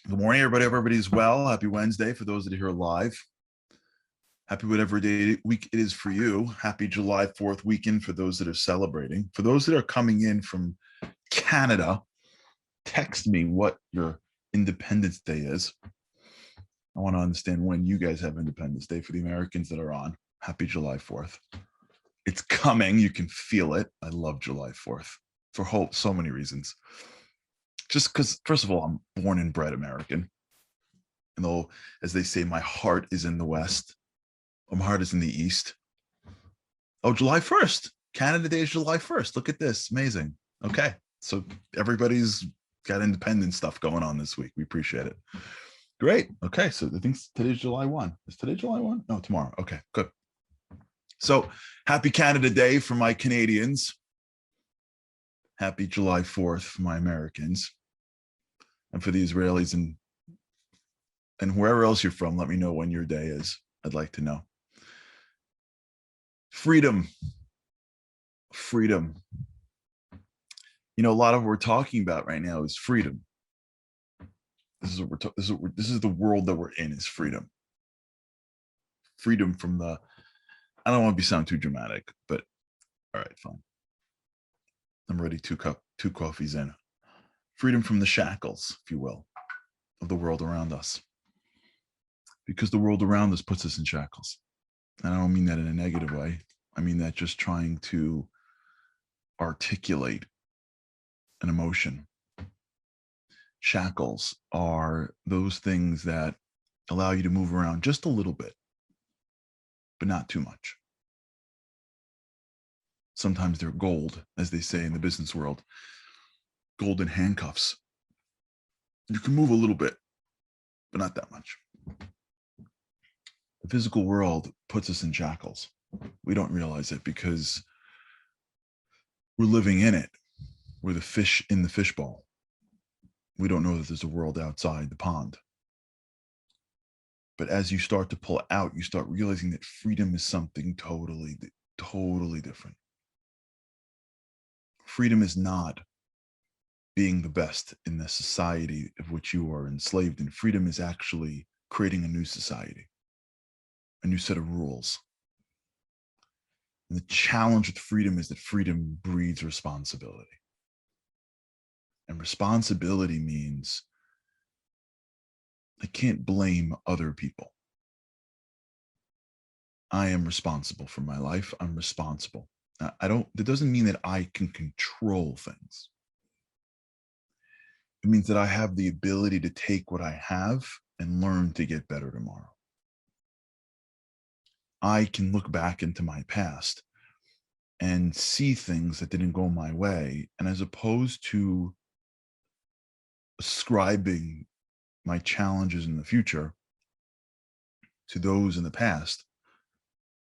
Good morning, everybody. Hope everybody's well. Happy Wednesday for those that are here live. Happy whatever day week it is for you. Happy July 4th weekend for those that are celebrating. For those that are coming in from Canada, text me what your Independence Day is. I want to understand when you guys have Independence Day. For the Americans that are on, happy July 4th. It's coming. You can feel it. I love July 4th for so many reasons. Just because, first of all, I'm born and bred American. And though, as they say, my heart is in the West, my heart is in the East. Oh, July 1st. Canada Day is July 1st. Look at this. Amazing. Okay. So everybody's got independent stuff going on this week. We appreciate it. Great. Okay. So I think today's July 1. Is today July 1? No, tomorrow. Okay, good. So happy Canada Day for my Canadians. Happy July 4th for my Americans. And for the Israelis and wherever else you're from, let me know when your day is. I'd like to know. Freedom. You know, a lot of what we're talking about right now is freedom. This is the world that we're in, is freedom. Freedom from the, I don't want to sound too dramatic, but all right, fine. I'm ready. Two coffees in. Freedom from the shackles, if you will, of the world around us. Because the world around us puts us in shackles. And I don't mean that in a negative way. I mean that just trying to articulate an emotion. Shackles are those things that allow you to move around just a little bit, but not too much. Sometimes they're gold, as they say in the business world, golden handcuffs. You can move a little bit, but not that much. The physical world puts us in shackles. We don't realize it because we're living in it. We're the fish in the fishbowl. We don't know that there's a world outside the pond. But as you start to pull out, you start realizing that freedom is something totally different. Freedom is not being the best in the society of which you are enslaved in. Freedom is actually creating a new society, a new set of rules. And the challenge with freedom is that freedom breeds responsibility. And responsibility means I can't blame other people. I am responsible for my life. I'm responsible. That doesn't mean that I can control things. It means that I have the ability to take what I have and learn to get better tomorrow. I can look back into my past and see things that didn't go my way. And as opposed to ascribing my challenges in the future to those in the past,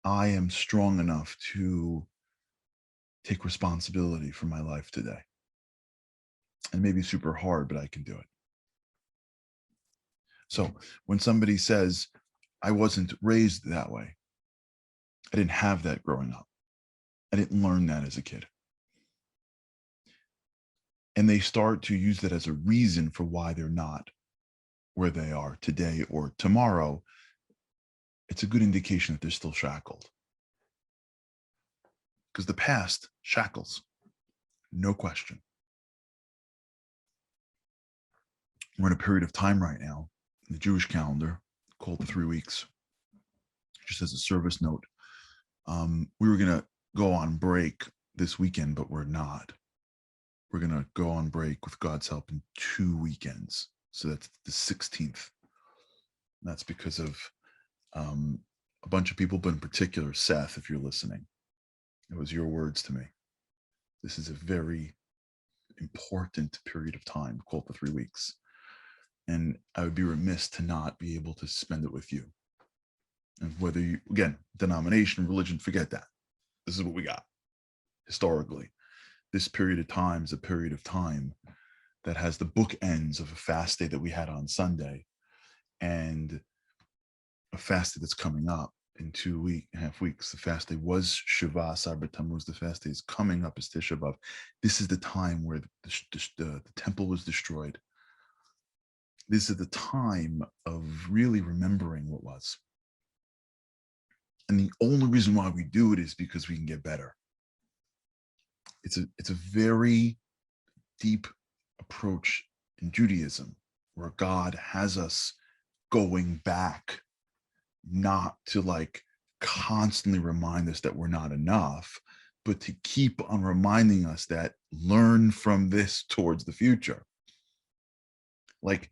I am strong enough to take responsibility for my life today. And maybe super hard, but I can do it. So when somebody says, I wasn't raised that way, I didn't have that growing up, I didn't learn that as a kid, and they start to use that as a reason for why they're not where they are today or tomorrow, it's a good indication that they're still shackled. Because the past shackles, no question. We're in a period of time right now in the Jewish calendar called the 3 weeks. Just as a service note, we were going to go on break this weekend, but we're not. We're going to go on break with God's help in 2 weekends. So that's the 16th. And that's because of a bunch of people, but in particular, Seth, if you're listening, it was your words to me. This is a very important period of time called the 3 weeks. And I would be remiss to not be able to spend it with you. And whether you, again, denomination, religion, forget that. This is what we got. Historically, this period of time is a period of time that has the bookends of a fast day that we had on Sunday and a fast day that's coming up in 2.5 weeks. The fast day was Shiva Asar Tammuz. The fast day is coming up as Tisha B'Av. This is the time where the temple was destroyed. This is the time of really remembering what was. And the only reason why we do it is because we can get better. It's a very deep approach in Judaism where God has us going back, not to like constantly remind us that we're not enough, but to keep on reminding us that learn from this towards the future. Like,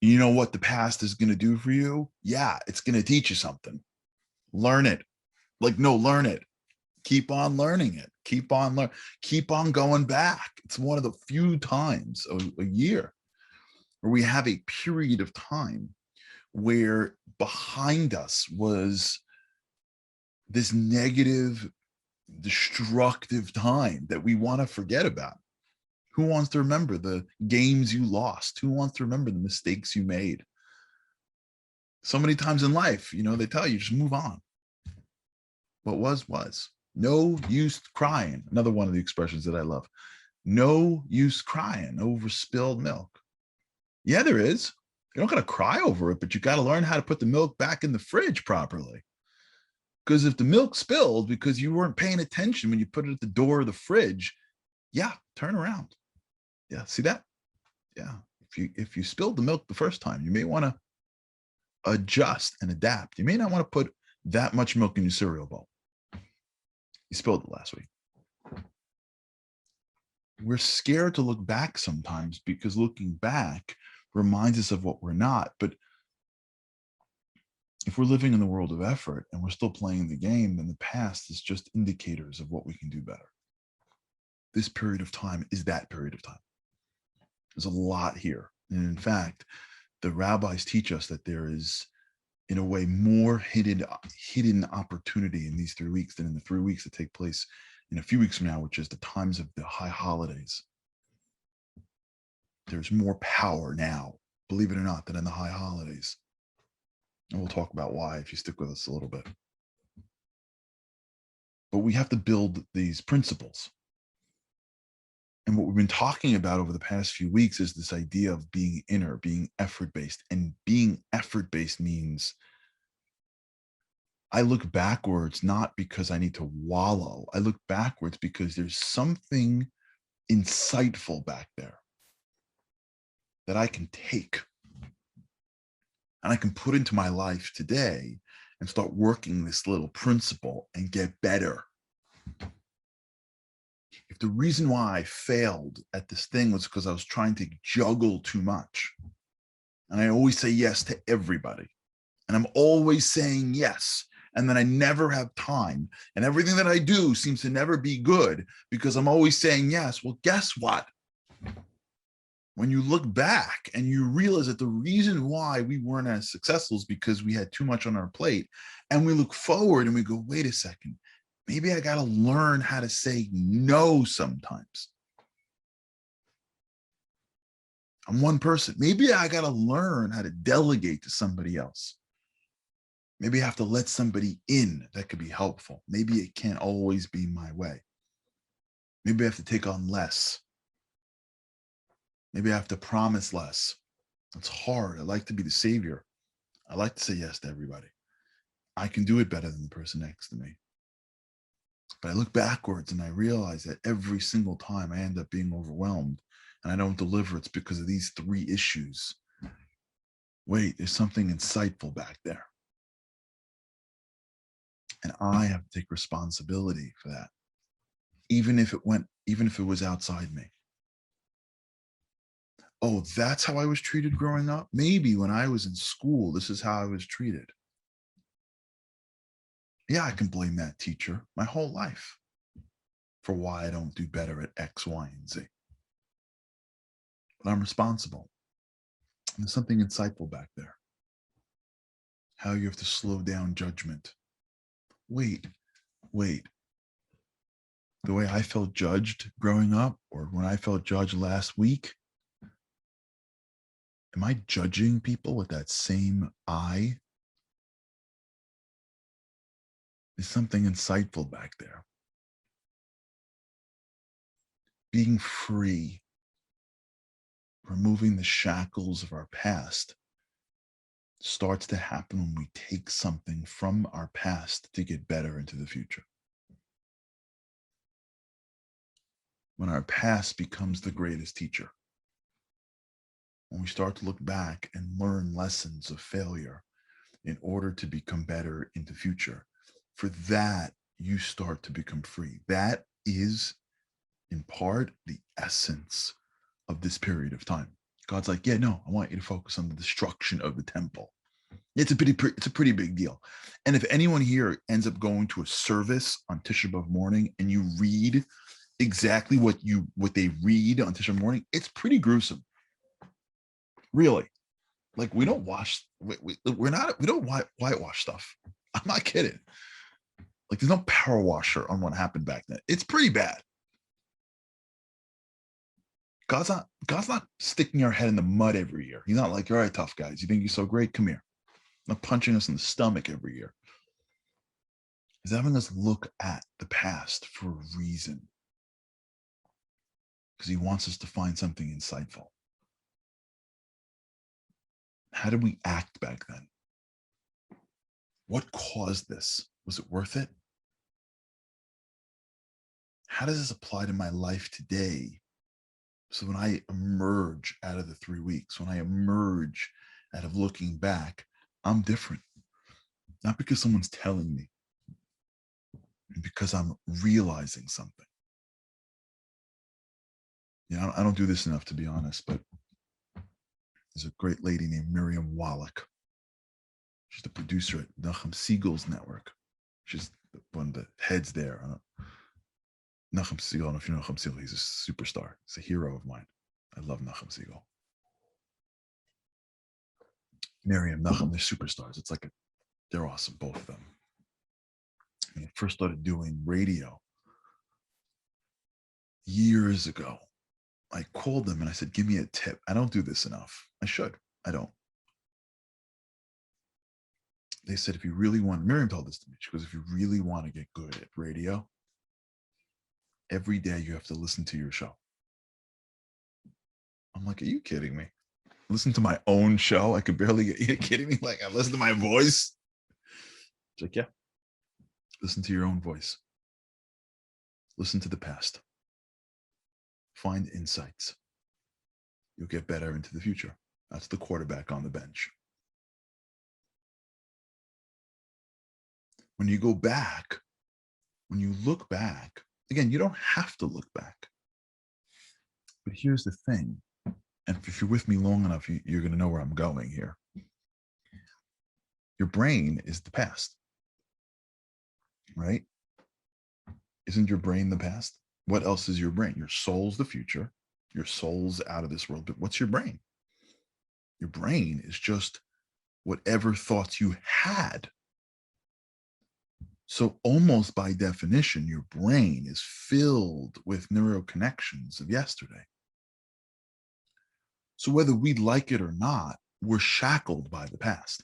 you know what the past is going to do for you? Yeah, it's going to teach you something. Learn it. Like, no, learn it. Keep on learning it. Keep on going back. It's one of the few times a year where we have a period of time where behind us was this negative, destructive time that we want to forget about. Who wants to remember the games you lost? Who wants to remember the mistakes you made? So many times in life, they tell you just move on. What was. No use crying. Another one of the expressions that I love. No use crying over spilled milk. Yeah, there is. You're not going to cry over it, but you got to learn how to put the milk back in the fridge properly. Because if the milk spilled because you weren't paying attention when you put it at the door of the fridge, yeah, turn around. Yeah, see that? Yeah. If you spilled the milk the first time, you may want to adjust and adapt. You may not want to put that much milk in your cereal bowl. You spilled it last week. We're scared to look back sometimes because looking back reminds us of what we're not. But if we're living in the world of effort and we're still playing the game, then the past is just indicators of what we can do better. This period of time is that period of time. There's a lot here. And in fact, the rabbis teach us that there is, in a way, more hidden opportunity in these 3 weeks than in the 3 weeks that take place in a few weeks from now, which is the times of the high holidays. There's more power now, believe it or not, than in the high holidays. And we'll talk about why if you stick with us a little bit. But we have to build these principles. And what we've been talking about over the past few weeks is this idea of being inner, being effort-based. And being effort-based means I look backwards not because I need to wallow. I look backwards because there's something insightful back there that I can take and I can put into my life today and start working this little principle and get better. If the reason why I failed at this thing was because I was trying to juggle too much, and I always say yes to everybody, and I'm always saying yes, and then I never have time, and everything that I do seems to never be good because I'm always saying yes, well, guess what? When you look back and you realize that the reason why we weren't as successful is because we had too much on our plate, and we look forward and we go, wait a second, maybe I got to learn how to say no sometimes. I'm one person. Maybe I got to learn how to delegate to somebody else. Maybe I have to let somebody in that could be helpful. Maybe it can't always be my way. Maybe I have to take on less. Maybe I have to promise less. It's hard. I like to be the savior. I like to say yes to everybody. I can do it better than the person next to me. But I look backwards and I realize that every single time I end up being overwhelmed and I don't deliver, it's because of these 3 issues. Wait, there's something insightful back there. And I have to take responsibility for that. Even if it was outside me. Oh, that's how I was treated growing up? Maybe when I was in school, this is how I was treated. Yeah, I can blame that teacher my whole life for why I don't do better at X, Y, and Z. But I'm responsible. And there's something insightful back there. How you have to slow down judgment. Wait. The way I felt judged growing up, or when I felt judged last week, am I judging people with that same eye? There's something insightful back there. Being free. removing the shackles of our past starts to happen when we take something from our past to get better into the future. When our past becomes the greatest teacher, when we start to look back and learn lessons of failure in order to become better in the future, for that, you start to become free. That is, in part, the essence of this period of time. God's like, yeah, no, I want you to focus on the destruction of the temple. It's a pretty big deal. And if anyone here ends up going to a service on Tisha B'Av morning and you read exactly what they read on Tisha B'Av morning, it's pretty gruesome. Really. Like, we don't whitewash stuff. I'm not kidding. Like, there's no power washer on what happened back then. It's pretty bad. God's not sticking our head in the mud every year. He's not like, all right, tough guys, you think you're so great? Come here. Not punching us in the stomach every year. He's having us look at the past for a reason. Because he wants us to find something insightful. How did we act back then? What caused this? Was it worth it? How does this apply to my life today? So when I emerge out of the 3 weeks, when I emerge out of looking back, I'm different. Not because someone's telling me, because I'm realizing something. You know, I don't do this enough, to be honest, but there's a great lady named Miriam Wallach. She's the producer at Nachum Siegel's network. She's one of the heads there. Nachum Siegel, I don't know if you know Nachum Siegel, he's a superstar. He's a hero of mine. I love Nachum Siegel. Miriam, Nachum, they're superstars. It's like they're awesome, both of them. When I first started doing radio years ago, I called them and I said, give me a tip. I don't do this enough. I should. I don't. They said, if you really want, Miriam told this to me, she goes, if you really want to get good at radio, every day you have to listen to your show. I'm like, are you kidding me? Listen to my own show? I could barely get, you kidding me? Like, I listen to my voice? It's like, yeah. Listen to your own voice. Listen to the past. Find insights. You'll get better into the future. That's the quarterback on the bench. When you go back, when you look back, again, you don't have to look back. But here's the thing. And if you're with me long enough, you're going to know where I'm going here. Your brain is the past, right? Isn't your brain the past? What else is your brain? Your soul's the future. Your soul's out of this world. But what's your brain? Your brain is just whatever thoughts you had. So almost by definition, your brain is filled with neuroconnections of yesterday. So whether we like it or not, we're shackled by the past.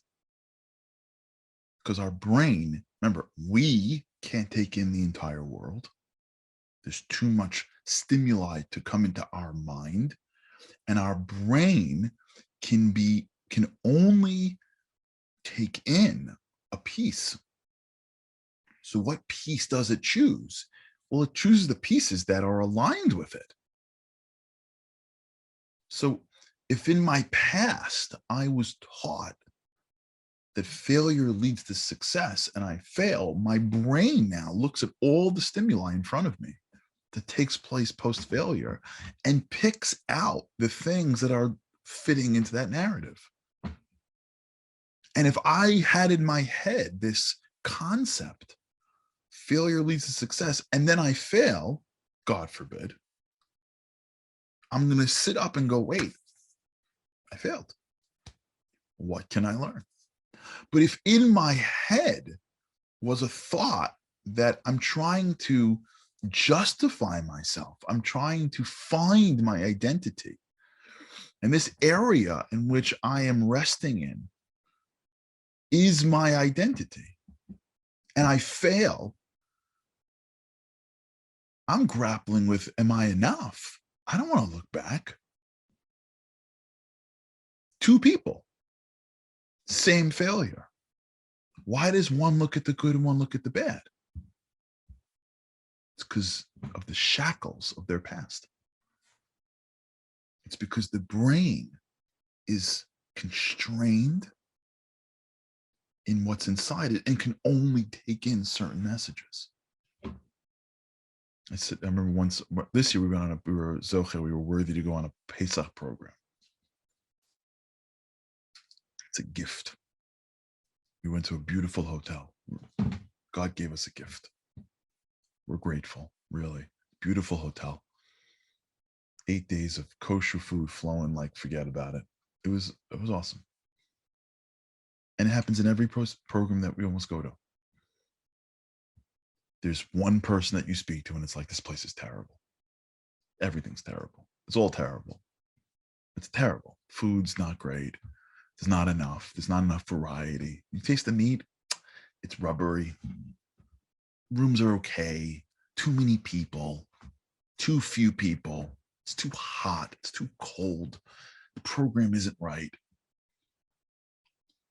Because our brain, remember, we can't take in the entire world. There's too much stimuli to come into our mind. And our brain can only take in a piece. So what piece does it choose? Well, it chooses the pieces that are aligned with it. So if in my past I was taught that failure leads to success and I fail, my brain now looks at all the stimuli in front of me that takes place post-failure and picks out the things that are fitting into that narrative. And if I had in my head this concept, failure leads to success, and then I fail, God forbid, I'm going to sit up and go, wait, I failed. What can I learn? But if in my head was a thought that I'm trying to justify myself, I'm trying to find my identity, and this area in which I am resting in is my identity, and I fail, I'm grappling with, am I enough? I don't want to look back. Two people, same failure. Why does one look at the good and one look at the bad? It's because of the shackles of their past. It's because the brain is constrained in what's inside it and can only take in certain messages. I remember once this year we were Zoche, we were worthy to go on a Pesach program. It's a gift. We went to a beautiful hotel. God gave us a gift. We're grateful, really. Beautiful hotel. 8 days of kosher food flowing like forget about it. It was awesome. And it happens in every program that we almost go to. There's one person that you speak to and it's like, this place is terrible. Everything's terrible. It's all terrible. It's terrible. Food's not great. There's not enough. There's not enough variety. You taste the meat, it's rubbery. Rooms are okay. Too many people. Too few people. It's too hot. It's too cold. The program isn't right.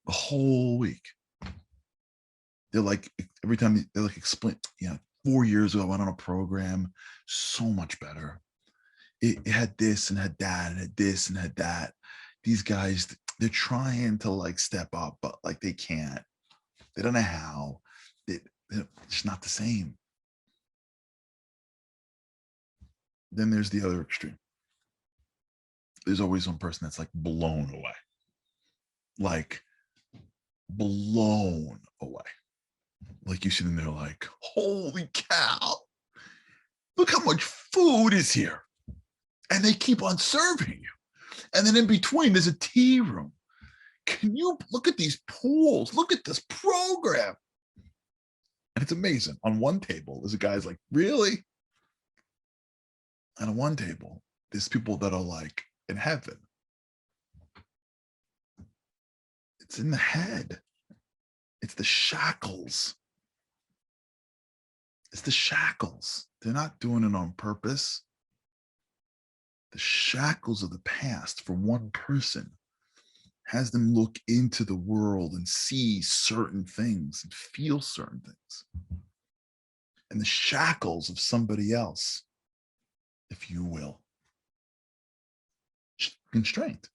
The whole week. They're like, every time they're like, explain, 4 years ago, I went on a program, so much better. It had this and had that and had this and had that. These guys, they're trying to like step up, but like they can't. They don't know how. It's not the same. Then there's the other extreme. There's always one person that's like blown away. Like blown away. Like you sit in there like, holy cow, look how much food is here. And they keep on serving you. And then in between, there's a tea room. Can you look at these pools? Look at this program. And it's amazing. On one table, there's a guy's like, really? And on one table, there's people that are like in heaven. It's in the head. It's the shackles. It's the shackles. They're not doing it on purpose. The shackles of the past for one person has them look into the world and see certain things and feel certain things. And the shackles of somebody else, if you will, constraint.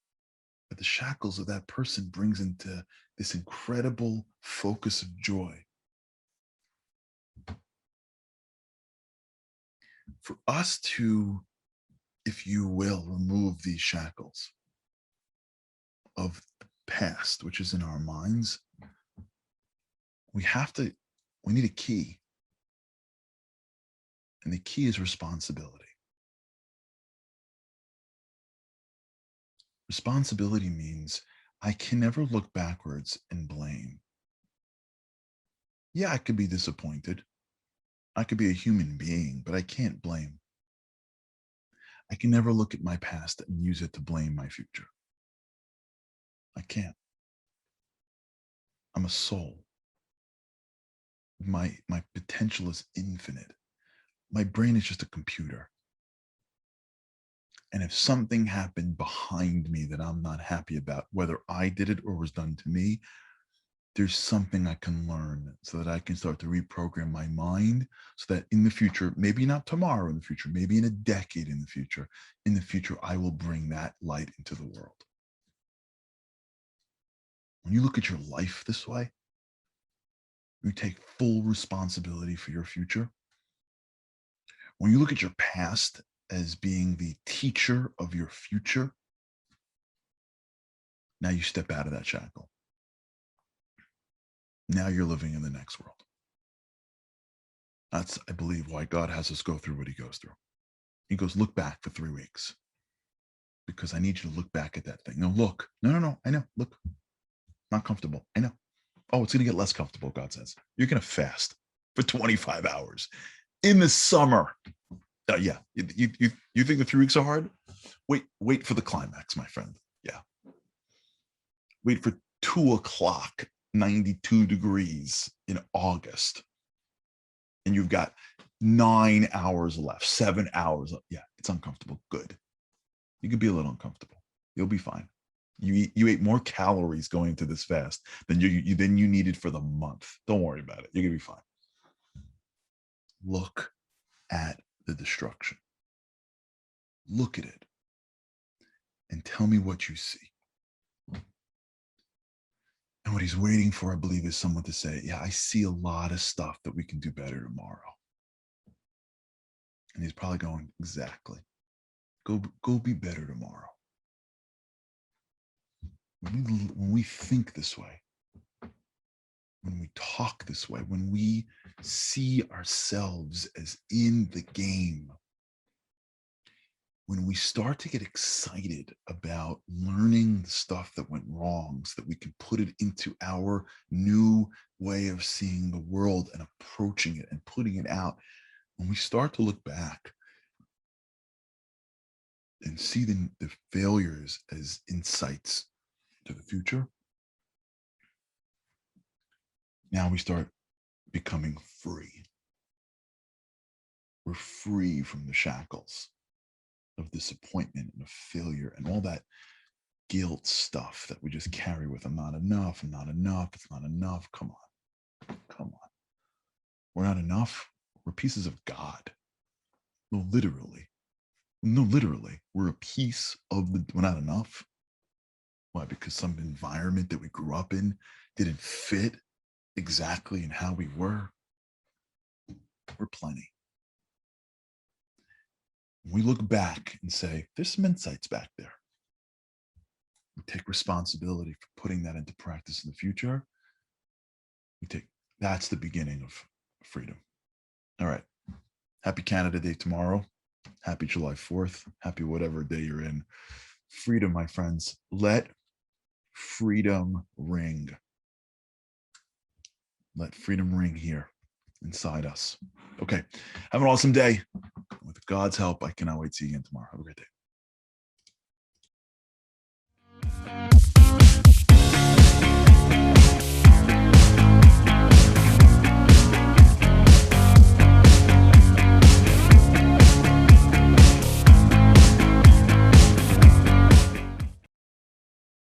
But the shackles of that person brings into this incredible focus of joy. For us to, if you will, remove these shackles of the past, which is in our minds, we need a key. And the key is responsibility. Responsibility means I can never look backwards and blame. Yeah, I could be disappointed. I could be a human being, but I can't blame. I can never look at my past and use it to blame my future. I can't. I'm a soul. My potential is infinite. My brain is just a computer. And if something happened behind me that I'm not happy about, whether I did it or was done to me, there's something I can learn so that I can start to reprogram my mind so that in the future, maybe not tomorrow in the future, maybe in a decade in the future, I will bring that light into the world. When you look at your life this way, you take full responsibility for your future. When you look at your past as being the teacher of your future, now you step out of that shackle. Now you're living in the next world. That's, I believe, why God has us go through what he goes through. He goes, look back for 3 weeks because I need you to look back at that thing. No, look. No. I know. Look. Not comfortable. I know. Oh, it's going to get less comfortable, God says. You're going to fast for 25 hours in the summer. Yeah. You think the 3 weeks are hard? Wait for the climax, my friend. Yeah. Wait for 2:00, 92 degrees in August. And you've got 9 hours left, 7 hours. Yeah, it's uncomfortable. Good. You could be a little uncomfortable. You'll be fine. You ate more calories going into this fast than you needed for the month. Don't worry about it. You're gonna be fine. Look at the destruction. Look at it and tell me what you see. And what he's waiting for, I believe, is someone to say, yeah, I see a lot of stuff that we can do better tomorrow. And he's probably going, exactly. Go be better tomorrow. When we think this way, when we talk this way, when we see ourselves as in the game, when we start to get excited about learning the stuff that went wrong so that we can put it into our new way of seeing the world and approaching it and putting it out, when we start to look back and see the failures as insights to the future, now we start becoming free. We're free from the shackles of disappointment and of failure and all that guilt stuff that we just carry with. I'm not enough. I'm not enough. It's not enough. Come on. Come on. We're not enough. We're pieces of God. No, literally. No, literally. We're a piece of we're not enough. Why? Because some environment that we grew up in didn't fit exactly in how we were. We're plenty. We look back and say, there's some insights back there. We take responsibility for putting that into practice in the future. That's the beginning of freedom. All right. Happy Canada Day tomorrow. Happy July 4th. Happy whatever day you're in. Freedom, my friends. Let freedom ring. Let freedom ring here inside us. Okay. Have an awesome day. With God's help, I cannot wait to see you again tomorrow. Have a great day.